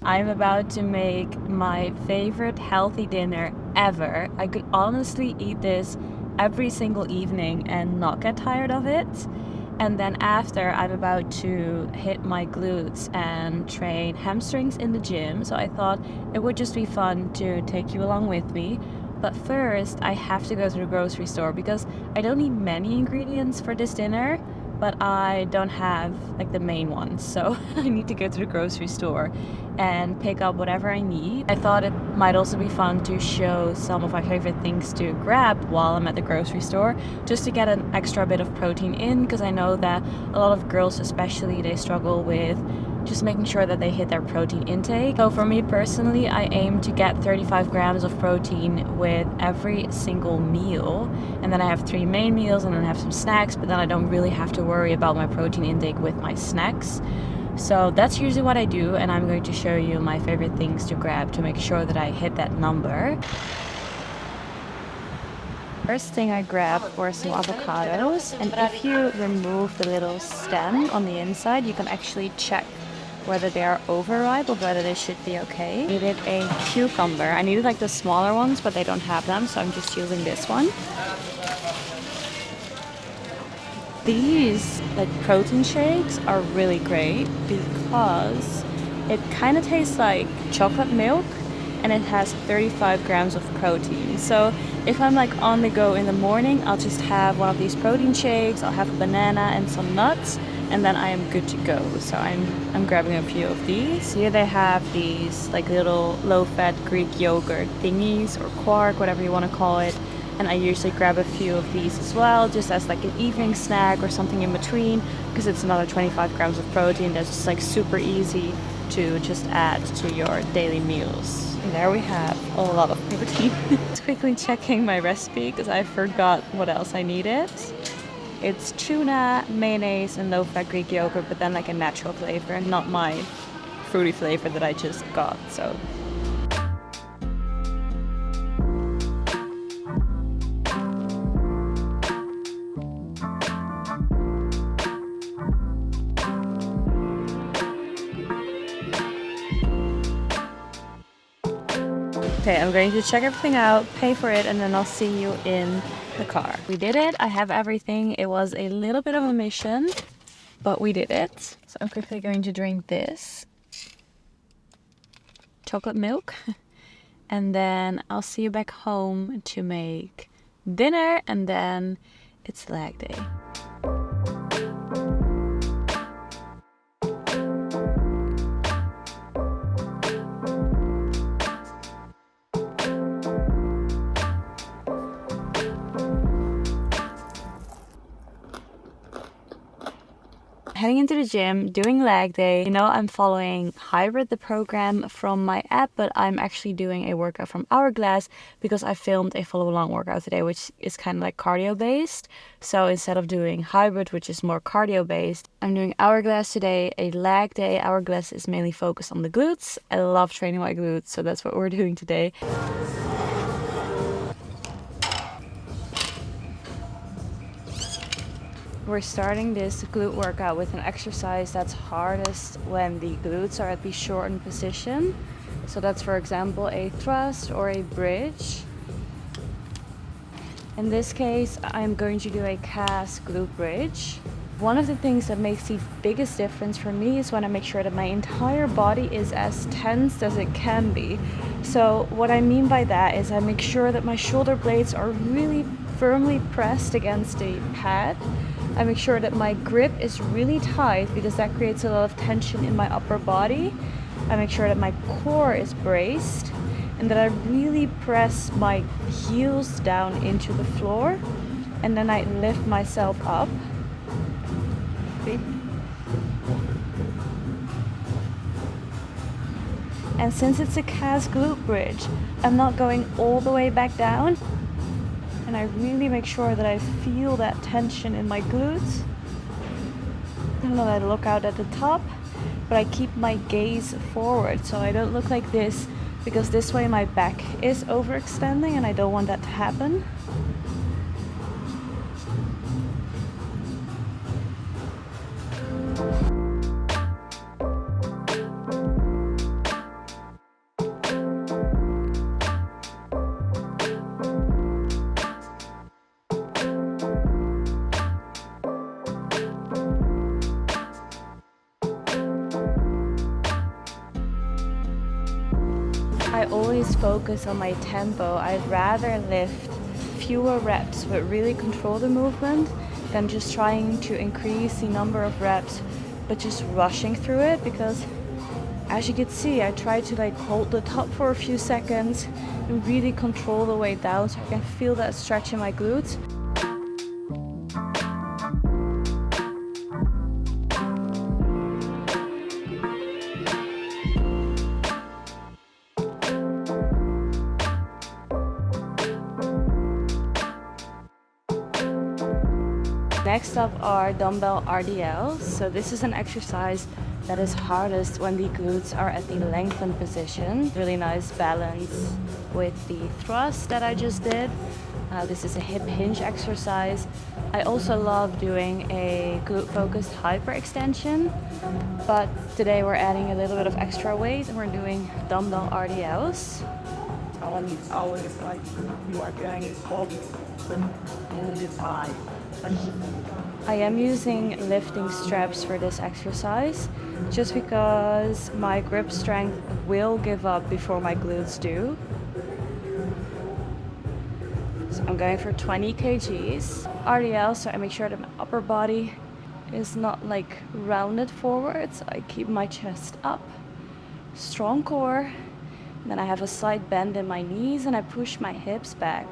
I'm about to make my favorite healthy dinner ever. I could honestly eat this every single evening and not get tired of it. And then after, I'm about to hit my glutes and train hamstrings in the gym. So I thought it would just be fun to take you along with me. But first, I have to go to the grocery store because I don't need many ingredients for this dinner, but I don't have like the main ones. So I need to go to the grocery store and pick up whatever I need. I thought it might also be fun to show some of my favorite things to grab while I'm at the grocery store, just to get an extra bit of protein in, because I know that a lot of girls especially, they struggle with just making sure that they hit their protein intake. So for me personally, I aim to get 35 grams of protein with every single meal. And then I have 3 main meals and then I have some snacks, but then I don't really have to worry about my protein intake with my snacks. So that's usually what I do, and I'm going to show you my favorite things to grab to make sure that I hit that number. First thing I grabbed were some avocados, and if you remove the little stem on the inside, you can actually check whether they are overripe or whether they should be okay. I needed a cucumber. I needed like the smaller ones, but they don't have them, so I'm just using this one. These like protein shakes are really great because it kind of tastes like chocolate milk and it has 35 grams of protein. So if I'm like on the go in the morning, I'll just have one of these protein shakes, I'll have a banana and some nuts, and then I am good to go. So I'm grabbing a few of these. Here they have these like little low-fat Greek yogurt thingies or quark, whatever you want to call it. And I usually grab a few of these as well, just as like an evening snack or something in between, because it's another 25 grams of protein that's just like super easy to just add to your daily meals. And there we have a lot of protein. Just quickly checking my recipe because I forgot what else I needed. It's tuna, mayonnaise, and low-fat Greek yogurt, but then like a natural flavor, not my fruity flavor that I just got. So okay, I'm going to check everything out, pay for it, and then I'll see you in the car. We did it. I have everything. It was a little bit of a mission, but we did it. So I'm quickly going to drink this chocolate milk, and then I'll see you back home to make dinner, and then it's leg day. Heading into the gym, doing leg day. You know, I'm following Hybrid, the program from my app, but I'm actually doing a workout from Hourglass because I filmed a follow along workout today, which is kind of like cardio based. So instead of doing Hybrid, which is more cardio based, I'm doing Hourglass today, a leg day. Hourglass is mainly focused on the glutes. I love training my glutes, so that's what we're doing today. We're starting this glute workout with an exercise that's hardest when the glutes are at the shortened position. So that's, for example, a thrust or a bridge. In this case, I'm going to do a calf glute bridge. One of the things that makes the biggest difference for me is when I make sure that my entire body is as tense as it can be. So what I mean by that is I make sure that my shoulder blades are really firmly pressed against the pad. I make sure that my grip is really tight because that creates a lot of tension in my upper body. I make sure that my core is braced and that I really press my heels down into the floor, and then I lift myself up. See? And since it's a calf glute bridge, I'm not going all the way back down. And I really make sure that I feel that tension in my glutes. And then I look out at the top, but I keep my gaze forward so I don't look like this, because this way my back is overextending and I don't want that to happen. I always focus on my tempo. I'd rather lift fewer reps but really control the movement than just trying to increase the number of reps but just rushing through it, because as you can see, I try to like hold the top for a few seconds and really control the way down so I can feel that stretch in my glutes. Next up are dumbbell RDLs. So this is an exercise that is hardest when the glutes are at the lengthened position. Really nice balance with the thrust that I just did. This is a hip hinge exercise. I also love doing a glute focused hyperextension, but today we're adding a little bit of extra weight and we're doing dumbbell RDLs. It's always like you are going forward and it's high. I am using lifting straps for this exercise just because my grip strength will give up before my glutes do. So I'm going for 20 kgs RDL, so I make sure that my upper body is not like rounded forward, so I keep my chest up, strong core. Then I have a slight bend in my knees and I push my hips back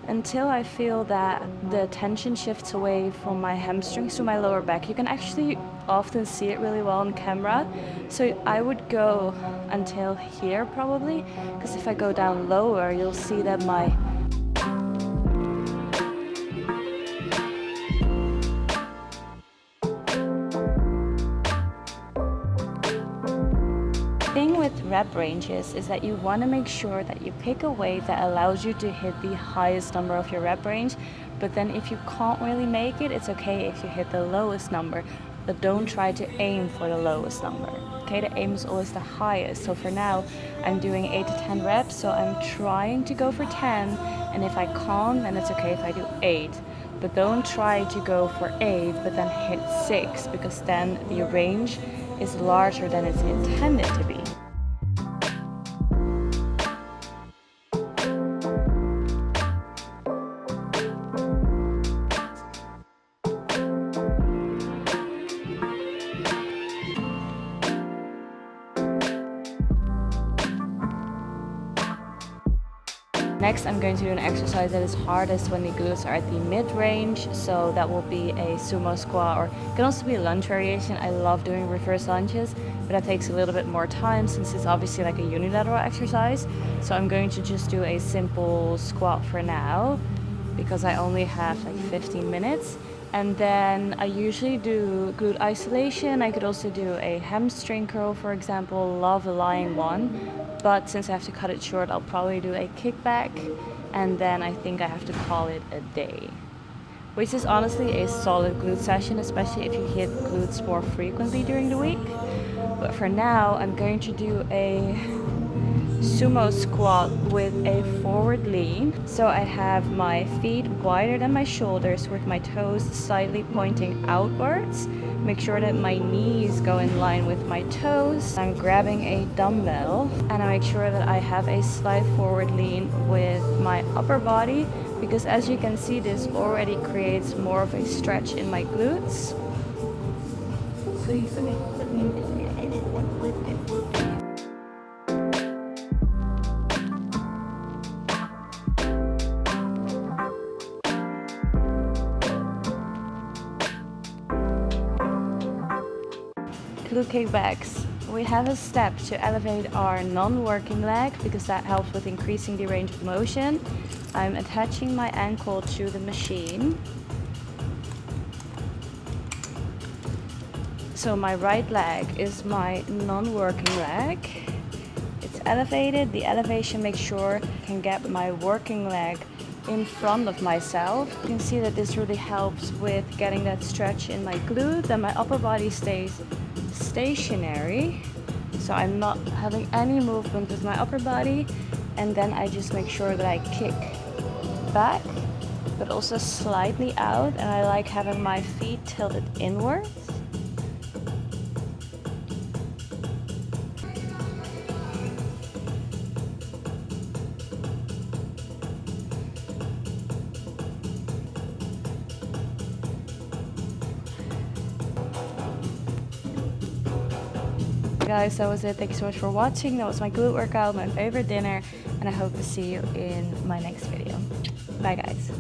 until I feel that the tension shifts away from my hamstrings to my lower back. You can actually often see it really well on camera. So I would go until here probably, because if I go down lower, you'll see that my thing with rep ranges is that you want to make sure that you pick a weight that allows you to hit the highest number of your rep range, but then if you can't really make it, it's okay if you hit the lowest number, but don't try to aim for the lowest number. Okay, the aim is always the highest. So for now, I'm doing 8 to 10 reps, so I'm trying to go for 10, and if I can't, then it's okay if I do 8. But don't try to go for 8, but then hit 6, because then the range is larger than it's intended to be. Next, I'm going to do an exercise that is hardest when the glutes are at the mid-range. So that will be a sumo squat, or it can also be a lunge variation. I love doing reverse lunges, but that takes a little bit more time since it's obviously like a unilateral exercise. So I'm going to just do a simple squat for now because I only have like 15 minutes. And then I usually do glute isolation. I could also do a hamstring curl, for example. Love a lying one. But since I have to cut it short, I'll probably do a kickback. And then I think I have to call it a day. Which is honestly a solid glute session, especially if you hit glutes more frequently during the week. But for now, I'm going to do a sumo squat with a forward lean. So I have my feet wider than my shoulders with my toes slightly pointing outwards. Make sure that my knees go in line with my toes. I'm grabbing a dumbbell and I make sure that I have a slight forward lean with my upper body, because as you can see, this already creates more of a stretch in my glutes. Glute kickbacks. We have a step to elevate our non-working leg because that helps with increasing the range of motion. I'm attaching my ankle to the machine. So my right leg is my non-working leg. It's elevated. The elevation makes sure I can get my working leg in front of myself. You can see that this really helps with getting that stretch in my glute. Then my upper body stays stationary, so I'm not having any movement with my upper body, and then I just make sure that I kick back but also slightly out, and I like having my feet tilted inwards. guys, that was it. Thank you so much for watching. That was my glute workout, my favorite dinner, and I hope to see you in my next video. Bye guys.